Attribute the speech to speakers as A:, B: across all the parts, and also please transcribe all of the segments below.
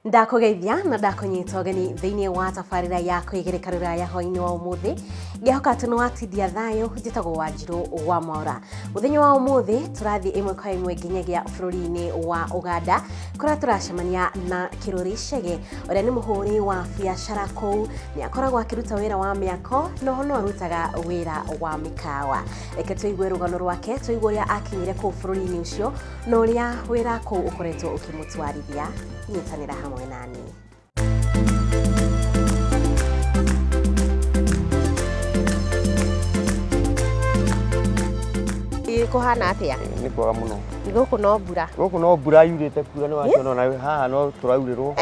A: Ndakugeithia na ndakunyita ũgeni thĩinĩ wa tabarĩra ya kwĩgĩrĩka rũraya hwaĩ-inĩ wa ũmũthĩ ngĩhoka atĩ nĩwatithia thayũ njĩtagwo Wanjirũ wa Mwaũra. Mũthenya wa ũmũthĩ tũrathiĩ ĩmwe kwa ĩmwe nginyagia bũrũri-inĩ wa Uganda kũrĩa tũracemania na Kirori Chege ũrĩa nĩ mũhũri wa biacara kũu. Nĩakoragwo akĩruta wĩra wa mĩako no arutaga wĩra wa mĩkawa. Reke tũigue rũgano rwake, tũigue ũrĩa akinyire kũu bũrũri-inĩ ũcio na ũrĩa wĩra kũu ũkoretwo ũkĩmũtwarithia. Nyitanĩra hamwe nani. Kuhana atia?
B: Nĩ kwega mũno.
A: Gũkũ no mbura.
B: Gũkũ no mbura yurĩte kura nĩ wakiona na haha no tũraurĩrwo.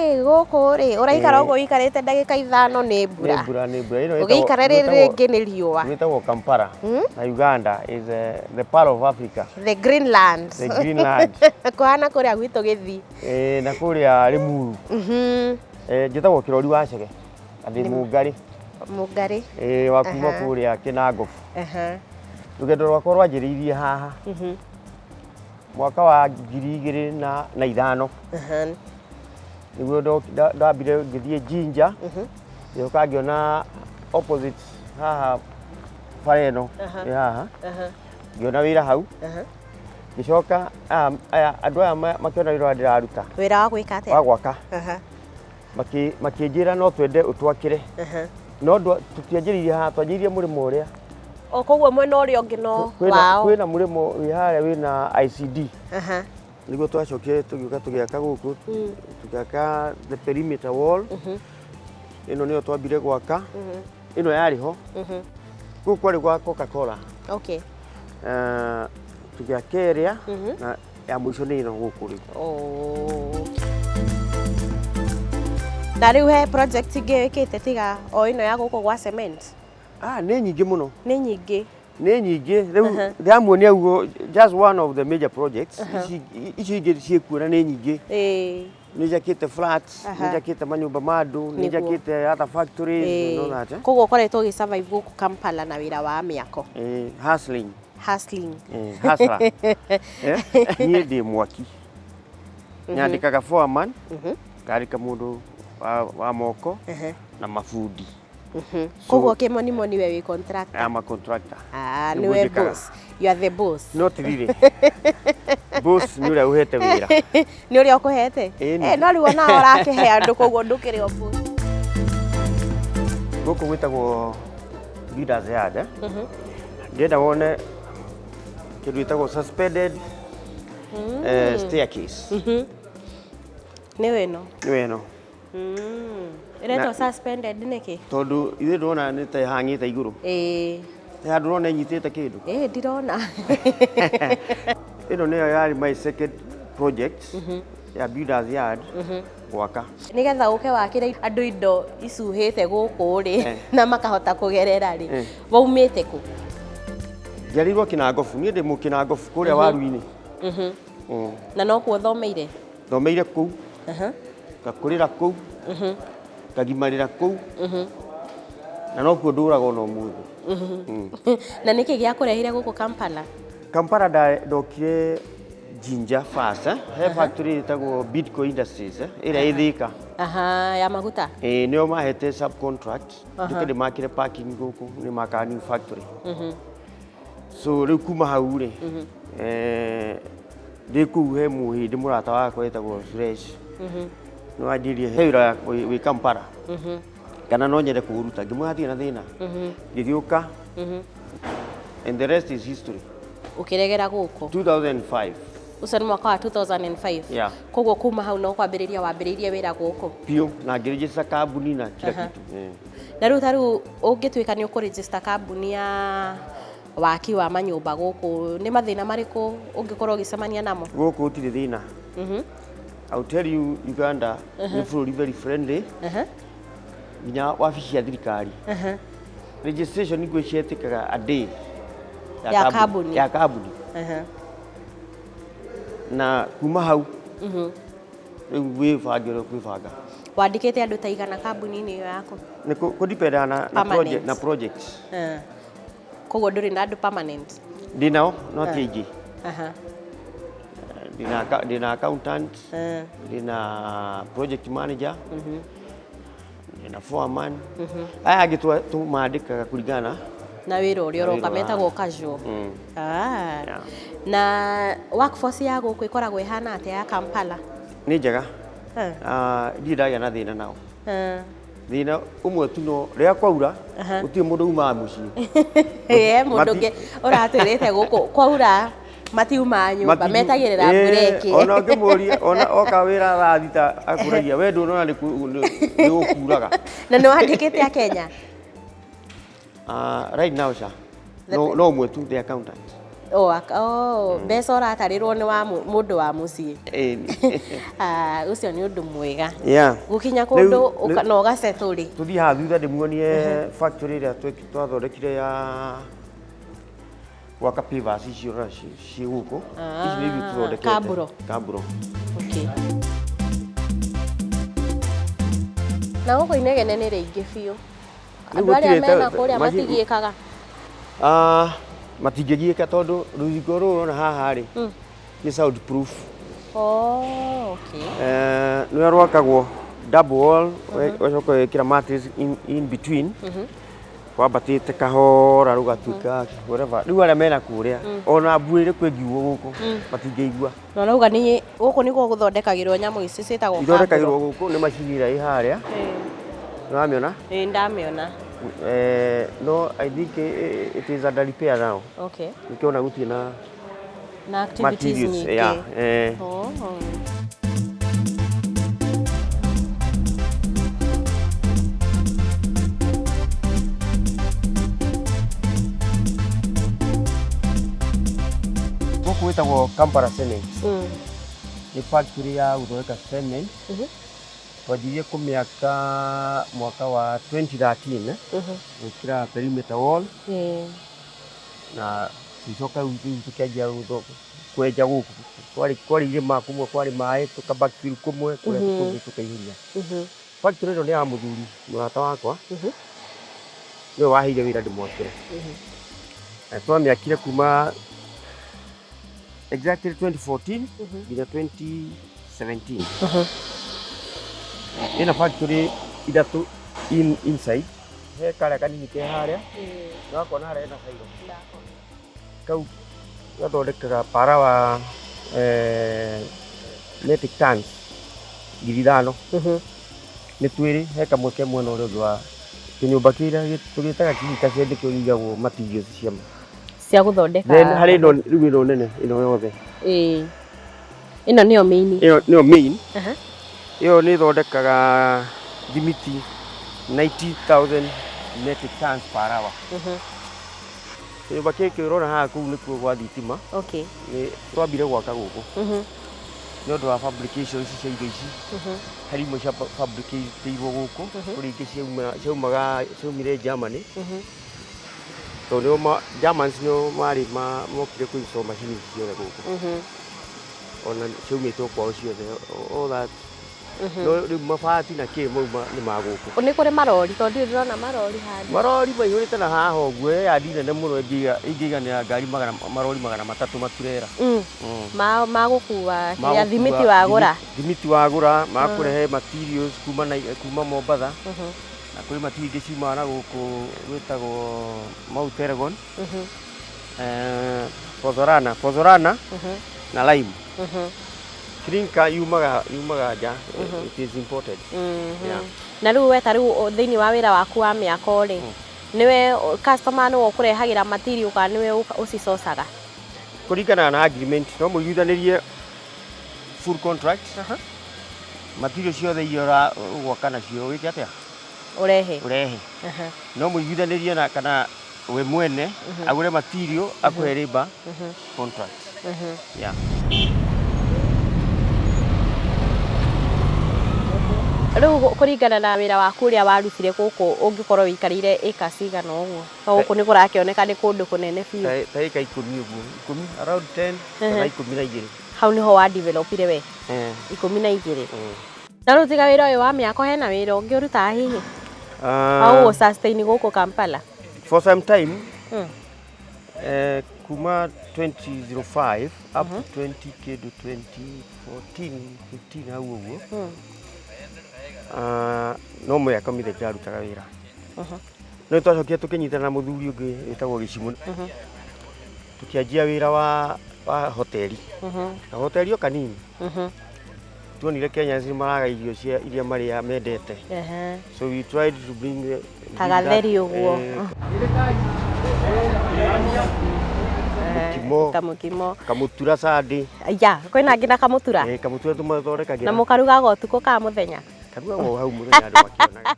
A: Gũkũ rĩ ũraikara ũguo ũikarĩte ndagĩka 5 nĩ mbura.
B: Nĩ mbura ĩno.
A: Ũgĩikara rĩngĩ nĩ riũa.
B: Gwĩtagwo Kampala na Uganda is the part of Africa.
A: The Greenland.
B: The Greenland.
A: Kuhana kũrĩa gwitũ Gĩthii.
B: Na kũrĩa Limuru. Njĩtagwo Kirori wa Chege. Andĩ ngari.
A: Ngari.
B: Wa kuma kũrĩa Kinangofu. Rũgendo rwakwa rwanjĩrĩirie haha mwaka wa 2005 nĩguo ndambire ngĩthiĩ Jinja ngĩoka ngĩona opposite haha bara ĩno haha ngĩona wĩra hau ngĩcoka andũ aya makĩona wĩra ndĩraruta
A: wĩra wa gwĩka atĩa
B: wa gwaka makĩnjĩra no twende ũtwakĩre no tũtianjĩrĩirie haha twanjĩrĩirie mũrĩmo ũrĩa
A: koguo mwena ũrĩa ũngĩ no wao
B: kwĩna mũrĩmo wĩ harĩa wĩna ICD nĩguo twacokire tũgĩũka tũgĩaka gũkũ tũgĩaka the perimeter wall ĩno nĩyo twambire gwaka ĩno yarĩ ho gũkũ kwarĩ gwa Coca-Cola tũgĩaka ĩrĩa na ya mũico nĩ ĩno gũkũ rĩu.
A: Na rĩu he project ingĩ wĩkĩte tiga o ĩno ya gũkũ gwa cement?
B: Nĩ nyingĩ mũno.
A: Nĩ nyingĩ.
B: Nĩ nyingĩ rĩu ndĩramuonia ũguo just one of the major projects ici ingĩ ciĩkuona nĩ nyingĩ. Nĩnjakĩte flats, nĩnjakĩte manyũmba ma andũ, nĩnjakĩte other factories no that.
A: Koguo ũkoretwo ũgĩsurvive gũkũ Kampala na wĩra wa mĩako.
B: Hustling.
A: Hustler.
B: Niĩ ndĩ mwaki. Nyandĩkaga foreman, ngarĩka mũndũ wa moko na mabundi.
A: Koguo kĩmonimoni we wĩ contractor?
B: I'm a contractor.
A: Niwe boss. You are the boss.
B: Not really. Boss nĩ ũrĩa ũhete wĩra.
A: Nĩ ũrĩa ũkũhete? No rĩu ona ũrakĩhe andũ koguo ndũkĩrĩ o boss.
B: Gũkũ gwĩtagwo leaders yard. Ndĩrenda wone kĩndũ gĩtagwo suspended staircase.
A: Nĩ wĩno?
B: Nĩ wĩno.
A: Ĩretwo suspended nĩkĩ?
B: Tondũ ithuĩ ndĩrona nĩ ta ĩhang'ĩte igũrũ. Nĩ handũ ũrona ĩnyitĩte kĩndũ.
A: Ndirona.
B: Ĩno nĩyo yarĩ my second project ya builders yard gwaka.
A: Nĩgetha ũke wakĩre andũ indo icuhĩte gũkũ rĩ na makahota kũgerera rĩ waumĩte kũ?
B: Njiarĩirwo Kinangofu, niĩ ndĩ Mũkinangofu kũrĩa waru-inĩ.
A: Na no kuo thomeire?
B: Thomeire kũu, ngakũrĩra kũu, ngagimarĩra kũu na no kuo ndũraga ona ũmũthĩ.
A: Na nĩkĩ gĩakũrehire gũkũ Kampala?
B: Kampala ndokire Jinja first. He factory ĩtagwo Bidco Industries ĩrĩa ĩ Thika.
A: Ya maguta?
B: Nĩo mahete subcontract nĩkĩ ndĩmakire parking gũkũ nĩ makaga new factory. So rĩu kuma hau rĩ ndĩ kũu he mũhĩndĩ mũrata wakwa wĩtagwo Fresh nĩ wanjĩrie he wĩra wĩ Kampala kana no nyende kũũruta ngĩmwĩra hatirĩ na thĩna ngĩgĩũka and the rest is history.
A: Ũkĩregera gũkũ
B: 2005.
A: Ũcio nĩ mwaka wa 2005? Koguo kuma hau no wambĩrĩirie wĩra gũkũ
B: biũ na ngĩregister kambuni na kila kitu.
A: Na rĩu tarĩu ũngĩtuĩka nĩ ũkũregister kambuni ya waki wa manyũmba gũkũ nĩ mathĩna marĩkũ ũngĩkorwo ũgĩcemania namo? Gũkũ
B: gũtirĩ thĩna. I'll tell you Uganda nĩ bũrũri very friendly. Nginya wabici cia thirikari. Registration nĩguo cietĩkaga a day
A: ya kambuni.
B: Na kuma hau rĩu gwĩbanga.
A: Wandĩkĩte andũ ta igana kambuni-inĩ ĩyo yaku?
B: Nĩ kũdependa na projects.
A: Koguo ndũrĩ na andũ permanent?
B: Ndĩ nao no ti aingĩ. ndina accountant, ndina project manager, ndina foreman. Aya angĩ tũmandĩkaga kũringana
A: na wĩra ũrĩa ũroka metagwo casual. Na workforce ya gũkũ ĩkoragwo ĩhana atĩa ya Kampala?
B: Nĩ njega. Ndirĩ ndagĩa na thĩna nao. Thĩna ũmwe tu no rĩrĩa kwaura gũtirĩ mũndũ umaga mũciĩ.
A: Mũndũ ũngĩ ũratwĩrĩte gũkũ kwaura matiuma nyũmba metagĩrĩra mbureki.
B: Ona ngĩmũria ona oka wĩra thaa thita akũragia we ndũnona nĩ gũkuraga. Na
A: nĩ wandĩkĩte a Kenya?
B: Right now sir. No ũmwe tu the accountant.
A: Mbeca ũratarĩrwo nĩ wa mũndũ wa mũciĩ. Ũcio nĩ ũndũ mwega. Gũkinya kũndũ na ũgasettle rĩ.
B: Tũthiĩ haha thutha ndĩmuonie factory ĩrĩa twathondekire ya gwaka pavers icio ciĩ gũkũ. Ici nĩ ithuĩ tũthondekete. Kamburo.
A: Na gũkũ inegene nĩ rĩingĩ biũ. Andũ arĩa mena kũrĩa matigiĩkaga.
B: Matingĩgiĩka tondũ rũthingo rũrũ ũrona haha rĩ nĩ sound proof. Nĩ rwakagwo double wall, ũgacoka wĩkĩra mattress in between. Wambatĩte kahora rũgatuĩka whatever. Rĩu arĩa mena kũrĩa ona mbura ĩrĩkũ ĩngiugwo gũkũ matingĩigua.
A: No nauga nĩ gũkũ nĩguo gũthondekagĩrwo nyamũ ici ciĩtagwo kamburo.
B: Ithondekagĩrwo gũkũ nĩ macini ĩrĩa ĩ harĩa. Nĩwamĩona?
A: Ndamĩona.
B: No, I think it is under repair now. Nikiona gũtirĩ
A: na activities nyingĩ.
B: Gũkũ gwĩtagwo Kampala Cement. Nĩ factory ya gũthondeka cement. Twanjirie kũmĩaka mwaka wa 2013 gwĩkĩra perimeter wall na tũcoka rĩu tũkĩanjia kwenja gũkũ kwarĩ irĩma kũmwe kwarĩ maĩ tũka-backfill kũmwe kũrĩa tũkũngĩ tũkaihũria. Factory ĩno nĩ ya mũthuri mũrata wakwa nĩwe waheire wĩra ndĩmwakĩre. Twamĩakire kuma exactly 2014 nginya 2017. Ina factory ithatũ inside. He karĩa kanini ke harĩa. Nakona harĩa ena sairo. Kau gathondekaga para wa metric tons 5,000. Nĩ twĩrĩ he kamwe ke mwena ũrĩa ũngĩ wa kĩnyũmba kĩrĩa tũgĩtaga kĩhika ciendekio igagwo materials
A: cia gũthondeka.
B: Then harĩ ĩno rĩu ĩno nene ĩno yothe.
A: Ĩno nĩyo main.
B: Nĩyo main. Iyo nĩ thondekaga thimiti 90,000 metric tons per hour. Kĩnyũmba kĩkĩ ũrona haha kũu nĩkuo gwa thitima. Nĩ twambire gwaka gũkũ nĩ ũndũ wa fabrication ici cia indo ici. Harĩ imwe cia fabricatĩirwo gũkũ kũrĩ ingĩ ciaumire Germany. Tondũ Germans nĩo marĩ mokire kũinstall macini ici ciothe gũkũ. Ona ciaumĩtwo kwao ciothe all that. No rĩu mabati na kĩ mauma nĩ ma gũkũ.
A: Nĩ kũrĩ marori tondũ ndĩrona marori handũ.
B: Marori maihũrĩte na haha ũguo yandi nene mũno ingĩiganĩra ngari marori 300 maturera.
A: Ma gũkua ya thimiti wagũra.
B: Thimiti wagũra makũrehe materials kuma Mombatha. Na kũrĩ material ingĩ ciumaga na gũkũ gwĩtagwo Mount Elgon. Pozorana na lime. Clinker yumaga nja. It is imported.
A: Na rĩu we ta rĩu thĩinĩ wa wĩra waku wa mĩako rĩ nĩwe customer nĩwe ũkũrehagĩra material kana nĩwe ũcicocaga?
B: Kũringana na agreement no mũiguithanĩrie full contract. Material ciothe iria ũgwaka nacio wĩke atĩa? Ũrehe. No mũiguithanĩrie na kana we mwene agũre material akũhe labor contract.
A: Rĩu kũringana na wĩra waku ũrĩa warutire gũkũ ũngĩkorwo wĩikarĩire ĩka cigana ũguo? Gũkũ nĩ kũrakĩoneka nĩ kũndũ kũnene biũ.
B: Ta ĩka 10 ũguo. 10 around 10 kana 12.
A: Hau nĩho wa developire we? 12. Na rĩu tiga wĩra ũyũ wa mĩako hena wĩra ũngĩ ũrutaga hihi? Wa gũ sustain gũkũ Kampala?
B: For some time kuma 2005 up to 2014 15 hau uguo no mwaka mithe ndarutaga wĩra no twacokire tukinyitana na muthuri ungi witagwo Gicimu tukianjia wĩra wa hoteli na hoteli yo kanini tuonire Kenyans ni maraga irio cia iria maria mendete so we tried to bring
A: kagatheri uguo
B: kamukimo kamutura sadi
A: ya kwina ngina kamutura
B: kamutura tumathorekagira
A: na mukarugaga utuko ka muthenya
B: karugaga hau muthenya andu makionaga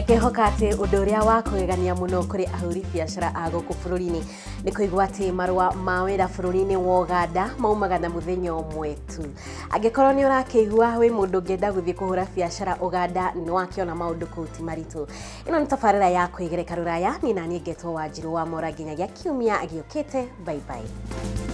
A: Ngehoka ati undu uria wa kugegania muno kuri ahuri biashara a guku bururi-ini ni kuigwa ati marua ma wira bururi-ini wa Uganda maumaga na muthenya umwe tu. Angikorwo ni urakigua wi mundu ngenda guthie kuhura biashara Uganda ni wakiona maundu kuti maritu. Ino ni tabarira ya kwigereka ruraya ni nani ngetwo Wanjiru wa Mora nginyagia kiumia agiukite. Bye bye.